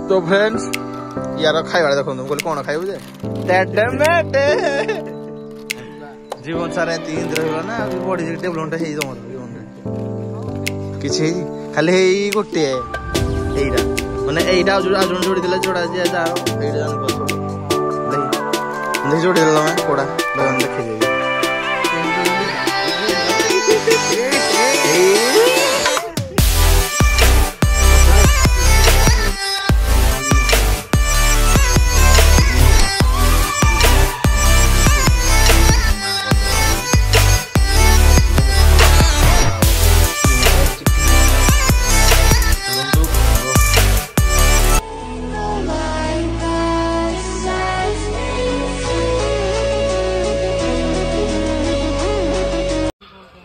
तो फ्रेंड्स यार खाइबा देखो कहली कौन खाइबू जे जीवन सारा एंत रहा बड़ी डेभलपमेंट हो जीवन किसी खाली गोटे यहीटा माने यहीटा आज जोड़ी देला जोड़ा जे जार एटा जान पतो नहीं जोड़ी देला मैं कोड़ा बगन देखि जाई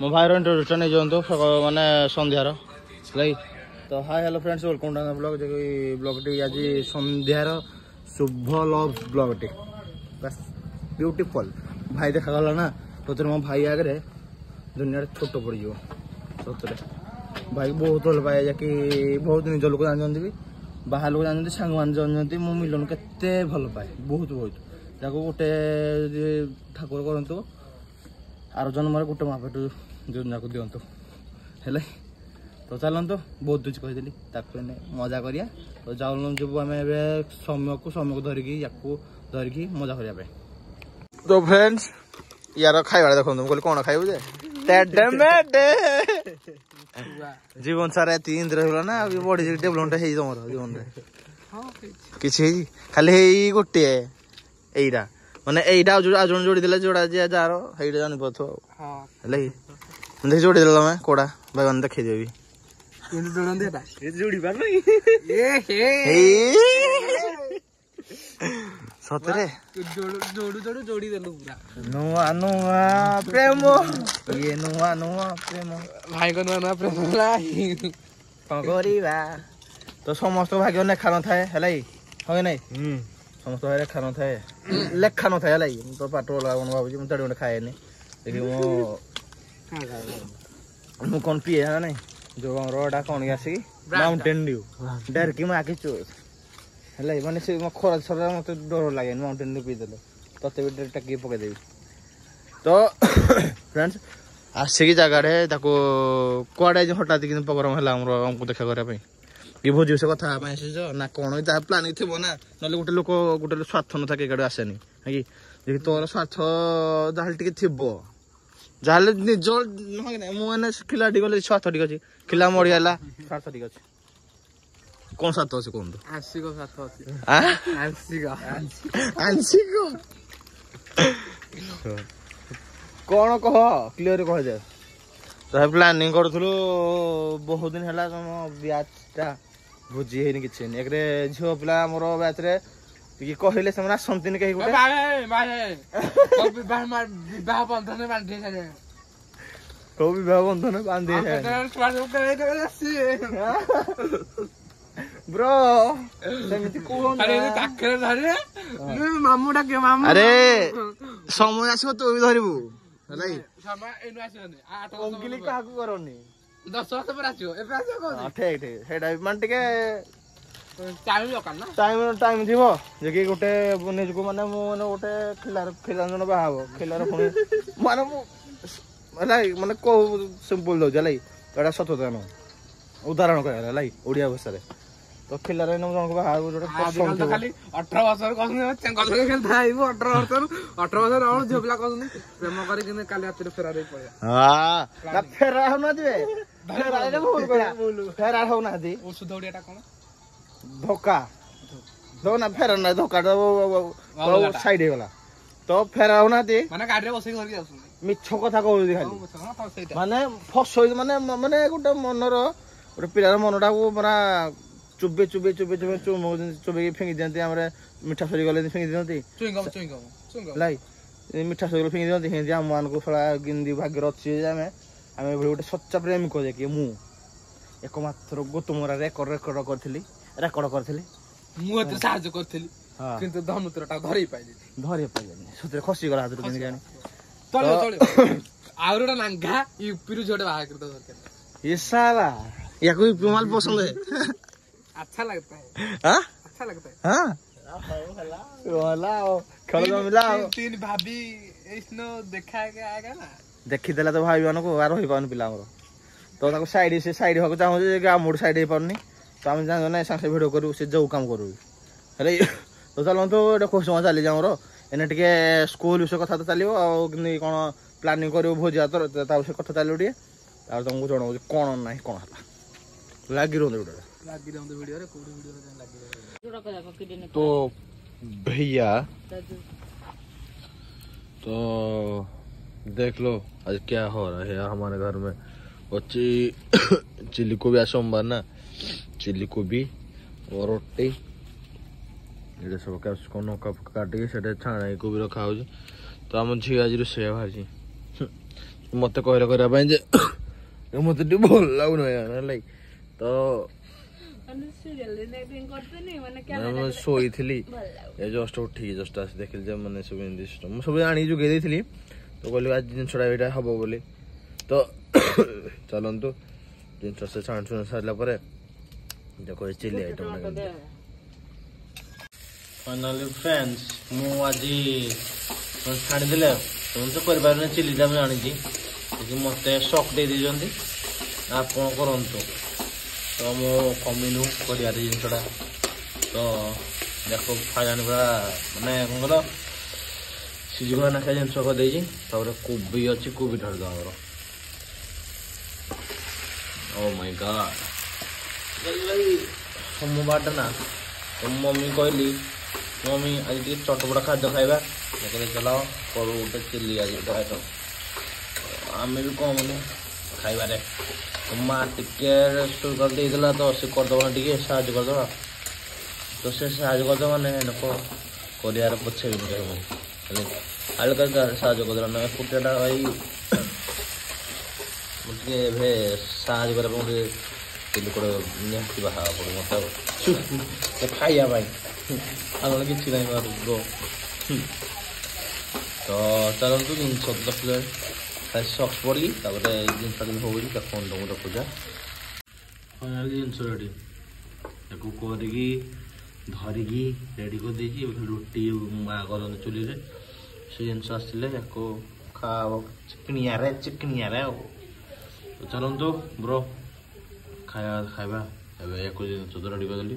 मो भाई इंट्रोड्यूशन नहीं जानते माने संध्यार लाइक तो hi hello friends welcome to blog जो ब्लॉगटी आज संध्यार शुभ लव ब्लॉगटी बस ब्यूटीफुल भाई देखा ना तो मो भाई आगे दुनिया छोट पड़ जाव सतरे भाई बहुत भल पाए जाकि बहुत निज लोक जानते भी बाहर लोक जानते सांग मान जानते मो मिलन के भल पाए बहुत बहुत जाको गोटे ठाकुर करतु आर जन्म गोटे महापेट जाक दिंतु है तो चलतु बहुत कुछ कहीदी मजा करिया तो जाऊँ जब आम समय को धरिकी या धरिकी मजा करने तो फ्रेंड्स यार खाइबा देखो कहली कौन खाइबू जे जीवन सारा एंत रहा ना बड़ी डेभलपमेंट हो जीवन किसी खाली गोटे यहीटा माने यहीटा आज जोड़ी देला जोड़ा जे जार एटा जान पतो नहीं जोड़ी देला मैं कोड़ा बगन देखि देबी जोड़ी पार सतरे जोड़ी देलु पूरा नुआ नुआ प्रेम ये नुआ नुआ प्रेम भाई को नुआ प्रेम करिबा तो समस्त भाग्य लेखा न थाए हलाई होय नै समस्त भाई लेखा न थाए लेखा न थाए हलाई तो पाटो लागन भाबुजी म तडे खाएनी देखि मो कौन पिए है नहीं जो रोडा कौन आसी माउंटेन ड्यू डर की माँ की चोर है माने से खरा छरा मत डर लगे माउंटेन ड्यू पी देले तते भी टकी पके देबी तो फ्रेंड्स आसिक जगह कड़े हठात कि प्रोग्राम है हमको देखा करने ये भोजी से कथा ना कौन जहाँ प्लानिंग थी ना ना गोटे लोक गोटे स्वार्थ न था कड़े आसेनी है कि तोर स्वार्थ जहाँ टे थी जहाँ निज मुझे खिलाड़ी गले स्वार्थ टी अच्छी खिला मरिगला स्वार्थ टी अच्छे कौन स्वार्थ अच्छे कहतु कौन कह क्लीयर कह जाए तो प्लानिंग करूँ बहुत दिन है ब्याचटा भोजी है कि एक झील पिला मोर ब्याच कहले से आसती कहीं गोटे कौ बह बंधन बांधे ब्रो अरे समय आस तू भी धरबू करनी 10 वर्ष पर ठीक ठीक टाइम थी जे गोटे निजको माने गोटे खिलार जन बाहा खिलार पुणी माने माने कौ सिंपल दौर है सतता न उदाहरण कह ओडिया भाषा तो खिलार जन बाहा 18 वर्ष 18 वर्ष झियो पिला कहते प्रेम कर फेरार फेरा होना फेरा होना धोखा दो ना फेरा ना धोखा साइड होगा तो फेरा होना माने गाड़ी बस मिछ कथा कहूँ खाली माने फस माने माने गोटे मनर गोटे पिलार मनटा को पूरा चुबे चुबे चुबे चुबे चुबे फिंगी दिखती मिठा सरी गले फिंगी दिखती मिठा सरी फिंगी दिखती हिंदी आम मान को थोड़ा गिंदी भाग्य अच्छी आम गोटे सच्चा प्रेमिक जाकि मु एकमात्र गौतमरा रेकर्ड करी किंतु धनुत्रटा धरी पाइले सतरे खसी गला हाथ आउरडा नांगा यूपी रु छोटे बाहर कर दो ये साला या कोई माल पसंद है अच्छा लगता है हां अच्छा अच्छा लगता है। हाँ खेल जमिला तीन भाभी इसनो देखा के आएगा ना देखीदेला तो भाई मान को रही पान पिला तो साइड से साइड होगा चाहूँ आम साइड हो पारनी तो आम जान ना सागे भिड करूँ से जो काम करूँ हेल्ले तो चलतु गोटे खुश समय चली आमर एने टे स्कूल विषय कथा तो चलो कि कौन प्लानिंग कर भोजी हाथ विषय कथा चलो टे तुमको जनाऊँ कौन ना कौन है लगी रुंद तो भैया तो देख लो आज क्या हो रहा है हमारे घर में चिल्ली कोबी आज सोमवार ना चिल्ली कोबी और रोटी ये सब कैप्सिकम काटिक छाण कोबी रखा हो तो आम झी आज रोषे बाहरी मत कहले मत भल लगुन तो शोई जस्ट उठी जस्ट आस देख मैंने सब सिस्टम सब आनी जोगे तो कहली आज जिनसा ये हम बोली तो चलतु जिन से छाण छुण सारा देखो चिल्ली आइटम फाइनली फ्रेंड्स मुझे छाणीदे तुम तो कर चिल्लीटा मुझे आनी मत शक दे दीजिए आप करूँ तो मो कमिनु कर जिनसा तो देखो फाइनाल पूरा मैंने कौन कल सीझा नाखा जिन कर कोबी अच्छी कोबी ढाल दो ओ माय गॉड सोमवार ना तो मम्मी कहली मम्मी आज टे चटपटा खाद्य खाଇବା कहते चलाओ करू गोटे चिल्ली आज आइटम आम भी कम खाइबारे माँ टिके करदेला तो सी करदे टे साहय करदे तो से साहय करदे मैंने लोक कर पछे हल्का साहय करदे ना फुटेटा भाई मुझे साहय कर लोक निहती बाहा पड़े मत खाइया आगे किसी ना ब्रो तो चलतु जिन रखिले सक्स पड़ी जिनसा दिन हो फोन तुमको रखुचा फाइनाल जिनस रेडी करके धरिकी रेडी कर रुटी माँ कर चुली से जिनस आसले खा चिकनिया तो चलतु ब्रो खाଇବା खाଇବା जिन रेडी करदेली